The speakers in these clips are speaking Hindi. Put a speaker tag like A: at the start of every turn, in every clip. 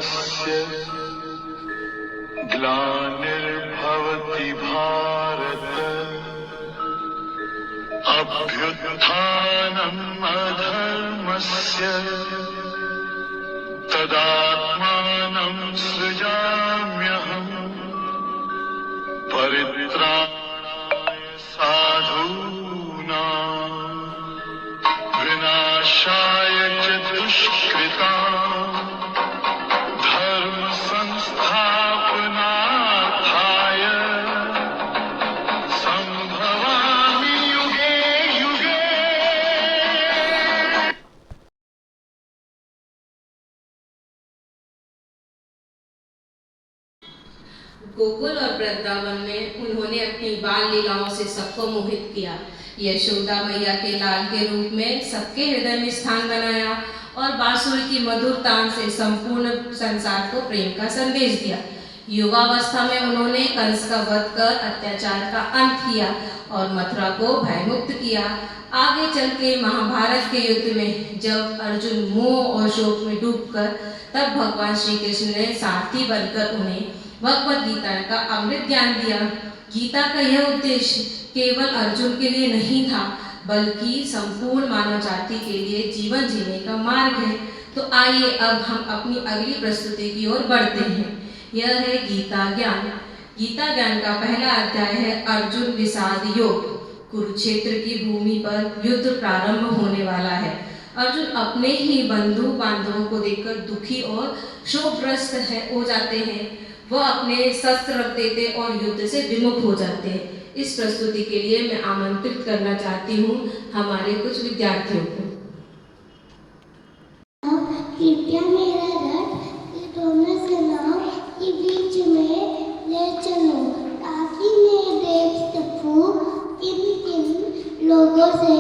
A: धर्मस्य ग्लानिर्भवति भारत अभ्युत्थानम् अधर्मस्य तदात्मानं सृजाम्यहम् परित्राणाय साधूनां विनाशाय च दुष्कृताम् धर्म संस्थापनार्थाय संभवामि युगे युगे।
B: गोकुल और वृंदावन में उन्होंने अपनी बाल लीलाओं से सबको मोहित किया। यशोदा मैया के लाल के रूप में सबके हृदय में स्थान बनाया और बांसुरी की मधुर तान से संपूर्ण संसार को प्रेम का संदेश दिया। युवावस्था में उन्होंने कंस का वध कर अत्याचार का अंत किया और मथुरा को भयमुक्त किया। आगे चल के महाभारत के युद्ध में जब अर्जुन मोह और शोक में डूबकर तब भगवान श्री कृष्ण ने सारथी बनकर उन्हें भगवद गीता का अमृत ज्ञान दिया। गीता का यह उद्देश्य केवल अर्जुन के लिए नहीं था बल्कि संपूर्ण मानव जाति के लिए जीवन जीने का मार्ग है। तो आइए अब हम अपनी अगली प्रस्तुति की ओर बढ़ते हैं। यह है गीता ज्ञान। गीता ज्ञान का पहला अध्याय है अर्जुन विषाद योग। कुरुक्षेत्र की भूमि पर युद्ध प्रारंभ होने वाला है। अर्जुन अपने ही बंधु बांधवों को देखकर दुखी और शोकग्रस्त हो जाते हैं। वह अपने शस्त्र रख देते और युद्ध से विमुख हो जाते हैं। इस प्रस्तुति के लिए मैं आमंत्रित करना चाहती हूँ हमारे कुछ विद्यार्थियों को।
C: कृपया मेरा रथ ये दोनों सेनाओं के बीच में ले चलो ताकि मैं देख सकूं किन किन लोगों से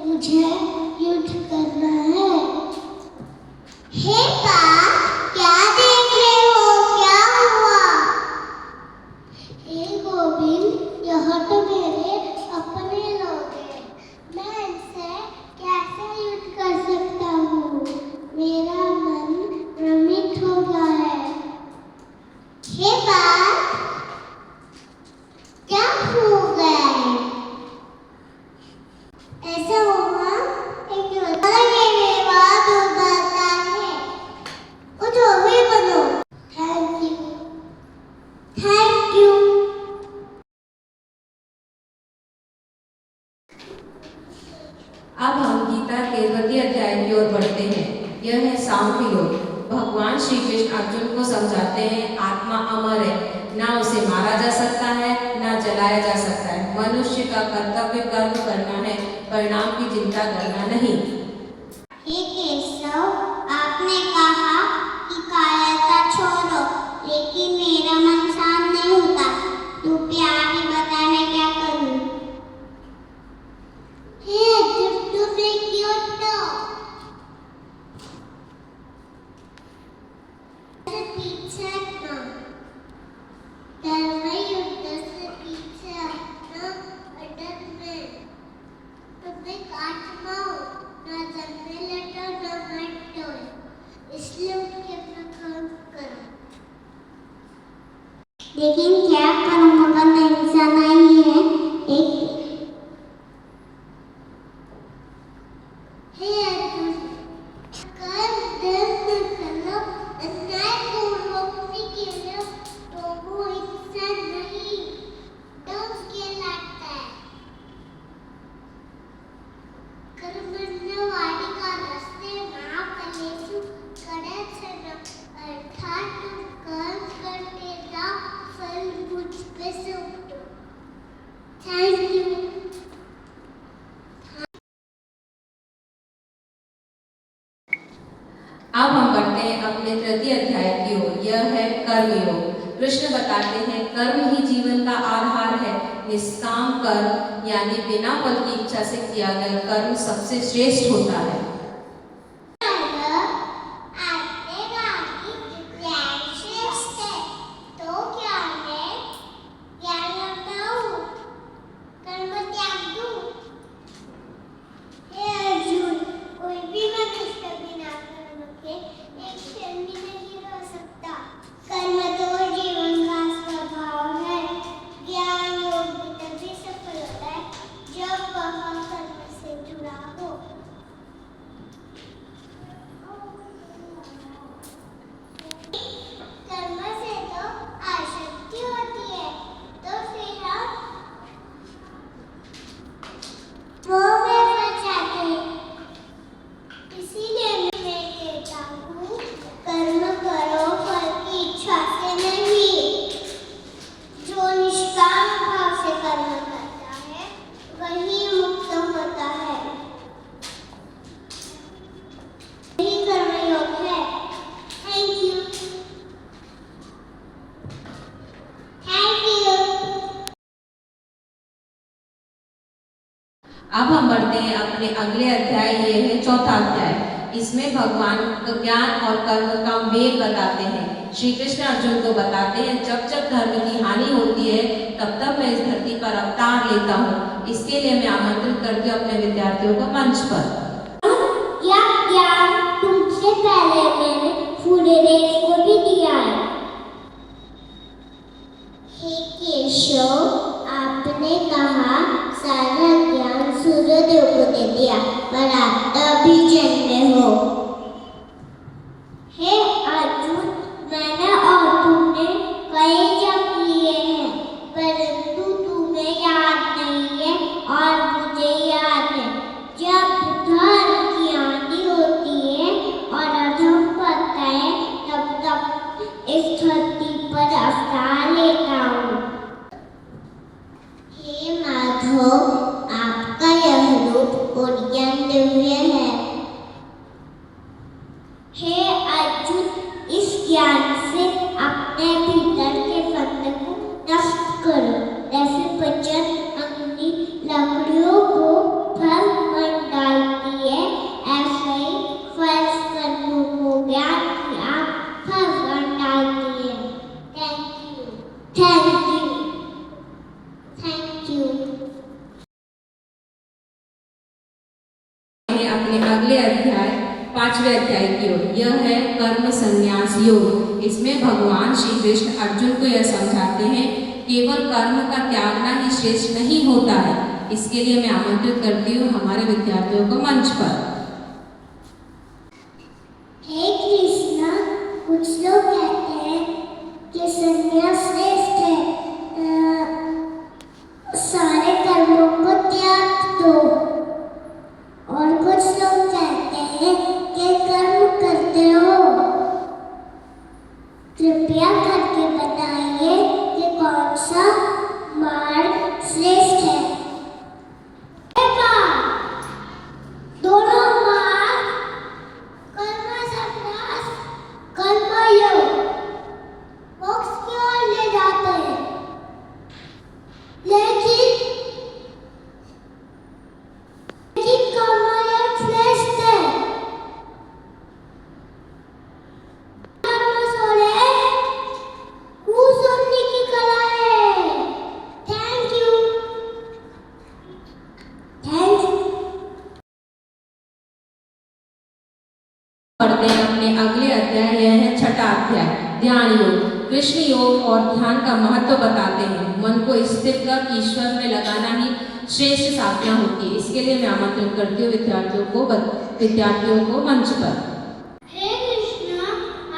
C: मुझे युद्ध करना है। हे पार्थ, क्या देख रहे हो? क्या हुआ? हे गोविंद, यह तो मेरे अपने लोग हैं। मैं इनसे कैसे युद्ध कर सकता हूँ? मेरा मन भ्रमित हो गया है। हे पार्थ, क्या हो गया है? ऐसा हुआ एक मेरे बाद उबरता है। उठो भी बनो। Thank you, thank you.
B: अब हम गीता के द्वितीय अध्याय की ओर बढ़ते हैं। यह है सांख्य योग। भगवान श्री कृष्ण अर्जुन को समझाते हैं आत्मा अमर है, ना उसे मारा जा सकता है ना जलाया जा सकता है। मनुष्य का कर्तव्य कर्म करना है, परिणाम की चिंता करना नहीं।
C: हे केशव, आपने कहा कि कायरता छोड़ो, लेकिन मेरा मन शांत नहीं होता। कृपया आप ही बता मैं क्या करूं? हे जुट्टू में क्यों तो पीछे ना धर्म युद्ध से पीछे ना डर में तुम्हें काटमाओ ना जन्मे लटो ना हटो, इसलिए उनके प्रकार करो। लेकिन क्या कर्म करना इंसान नहीं है? एक हे अर्जुन, कर धर्म करना अन्याय को रोकने के लिए तो वो इंसान नहीं डर के लगता है। कर्मण्यवादी का रास्ते महाफलेषु कदाचन, अर्थात तुम कर्म करते जाओ, फल मुझ पे सौंप दो। Thank you.
B: अब हम बढ़ते हैं अपने तृतीय अध्याय की ओर। यह है कर्म योग। कृष्ण बताते हैं कर्म ही जीवन का आधार है। निष्काम कर्म यानी बिना फल की इच्छा से किया गया कर्म सबसे श्रेष्ठ होता है।
C: कोई भी मनुष्य बिना कर्म के एक क्षण भी नहीं रह सकता।
B: हैं अपने अगले अध्याय, ये है चौथा अध्याय। इसमें भगवान ज्ञान और कर्म का मेल बताते हैं। श्री कृष्ण अर्जुन को बताते हैं, जब जब धर्म की हानि होती है तब तब मैं इस धरती पर अवतार लेता हूँ। इसके लिए मैं आमंत्रित करती हूँ अपने विद्यार्थियों को मंच पर।
C: तुमसे पहले मैंने पूरे देश को भी दिया है। हे केशव, आपने कहा सारा ज्ञान सूर्यदेव को दे दिया, पर आप अभी जन्मे हो। हे अर्जुन, मैंने और तुमने कई जप लिए हैं, परंतु तुम्हें याद नहीं है और मुझे याद है। जब धर्म की हानि होती है और अधर्म बढ़ता है, तब इस धरती पर अवतार लेता हूँ। हे माधव, आपका यह रूप और ज्ञान दिव्य है। हे अर्जुन, इस ज्ञान से अपने भीतर के फंदे को नष्ट करो। जैसे पचन अग्नि लकड़ियों को फल बन डालती है, ऐसे ही फर्श कर्मों को ज्ञान की आग फल बन डालती है। Thank you, thank you, thank you.
B: अपने अगले अध्याय, पांचवें अध्याय की ओर। यह है कर्म संन्यास योग। इसमें भगवान श्री कृष्ण अर्जुन को यह समझाते हैं, केवल कर्म का त्यागना ही श्रेष्ठ नहीं होता है। इसके लिए मैं आमंत्रित करती हूँ हमारे विद्यार्थियों को मंच पर।
C: हे कृष्णा, कुछ लोग कहते हैं कि संन्यास श्रेष्ठ है, सारे कर्मों को त्याग दो। और कुछ लोग कहते हैं कि कर्म करते रहो। कृपया करके बताइए कि कौन सा मार्ग श्रेष्ठ है। दोनों मार्ग, कर्म संन्यास, कर्म योग, मोक्ष की ओर ले जाते हैं, लेकिन कर्म योग श्रेष्ठ है। कर्म सोले सुनने की कला है। Thank you, thank you.
B: पढ़ते हैं अपने अगले अध्याय, यह है छठा अध्याय, ध्यान योग। कृष्ण योग और ध्यान का महत्व बताते हैं। मन को स्थिर कर ईश्वर में लगाना ही श्रेष्ठ साधना होती है। इसके लिए मैं आमंत्रित करती हूँ विद्यार्थियों को मंच पर।
C: हे कृष्णा,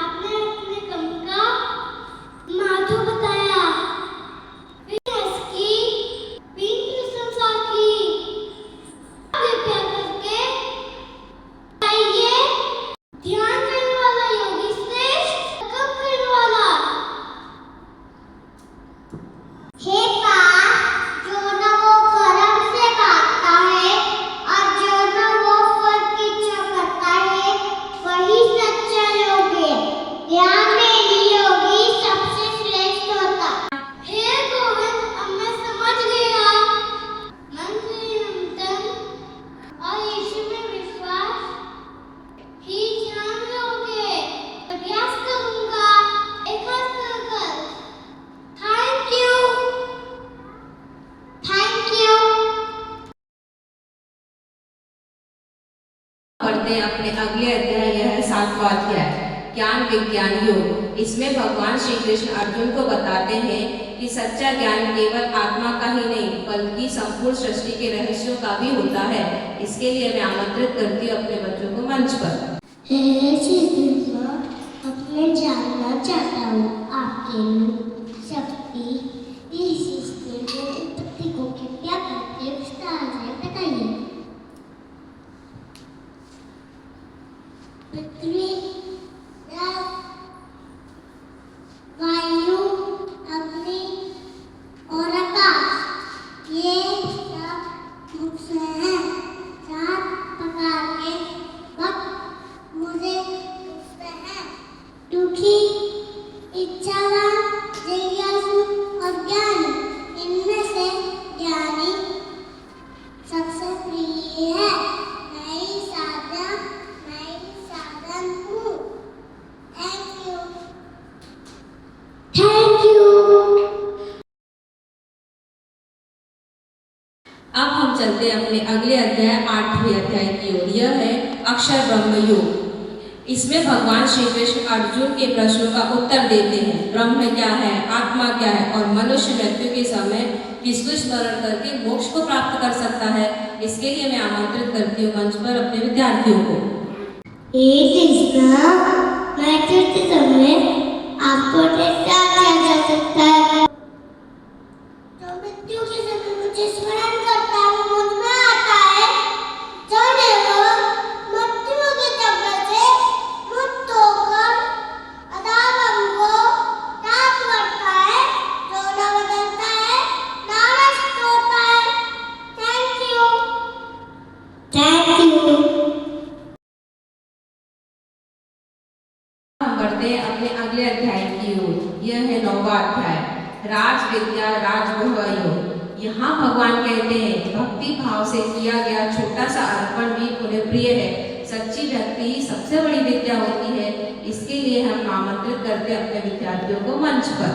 C: आपने अपने कर्म का महत्व बताया। इसकी बिन संसार की कृपया करके बताइए, ध्यान करने वाला योगी श्रेष्ठ, कर्म करने वाला। हे पार्थ, जो न वो कर्म से भागता है और जो न वो फल की इच्छा करता है, वही सच्चा योगी है। ध्यान में ही योगी सबसे श्रेष्ठ होता। हे गोविंद, अब मैं समझ गया। मंत्र निरंतर और ईश्वर में विश्वास ही ध्यान योगी। अभ्यास करूंगा एकाग्र कर। Thank you, thank you.
B: पढ़ते हैं अपने अगले अध्याय, यह है सातवां अध्याय, ज्ञान विज्ञान योग। इसमें भगवान श्री कृष्ण अर्जुन को बताते हैं कि सच्चा ज्ञान केवल आत्मा का ही नहीं बल्कि संपूर्ण सृष्टि के रहस्यों का भी होता है। इसके लिए मैं आमंत्रित करती हूँ अपने बच्चों को मंच पर।
C: हे श्री कृष्ण, अब मैं जानना चाहता हूँ आपके रूप, शक्ति, विशिष्ट को, उत्पत्ति को कृपया करके विस्तार से बताइए। पृथ्वी, जल, वायु, अग्नि और आकाश, ये सब मुझसे हैं। 4 प्रकार के भक्त मुझे पूछते हैं, दुखी, इच्छावान, जिज्ञासु और ज्ञानी। इनमें से ज्ञानी सबसे प्रिय है।
B: बढ़ते हैं अपने अगले अध्याय 8वें अध्याय की ओर। यह है अक्षर ब्रह्म योग। इसमें भगवान श्री कृष्ण अर्जुन के प्रश्नों का उत्तर देते हैं। ब्रह्म क्या है, आत्मा क्या है और मनुष्य मृत्यु के समय किसको स्मरण करके मोक्ष को प्राप्त कर सकता है। इसके लिए मैं आमंत्रित करती हूँ मंच पर अपने विद्यार्थियों को।
C: कृष्णा, मृत्यु के समय आपको क्या किया जा सकता है? जो मृत्यु के समय मुझे स्मरण करता है वो मुझ में आता है। जो मृत्यु के चक्र से मुक्त होकर अधर्म को त्याग करता है, जो न बदलता है न नष्ट होता है। Thank you.
B: हम बढ़ते हैं अपने अगले अध्याय की ओर। यह है 9वां अध्याय, राज विद्या राजगुह योग। यहाँ भगवान कहते हैं भक्ति भाव से किया गया छोटा सा अर्पण भी उन्हें प्रिय है। सच्ची भक्ति ही सबसे बड़ी विद्या होती है। इसके लिए हम आमंत्रित करते हैं अपने विद्यार्थियों को मंच पर।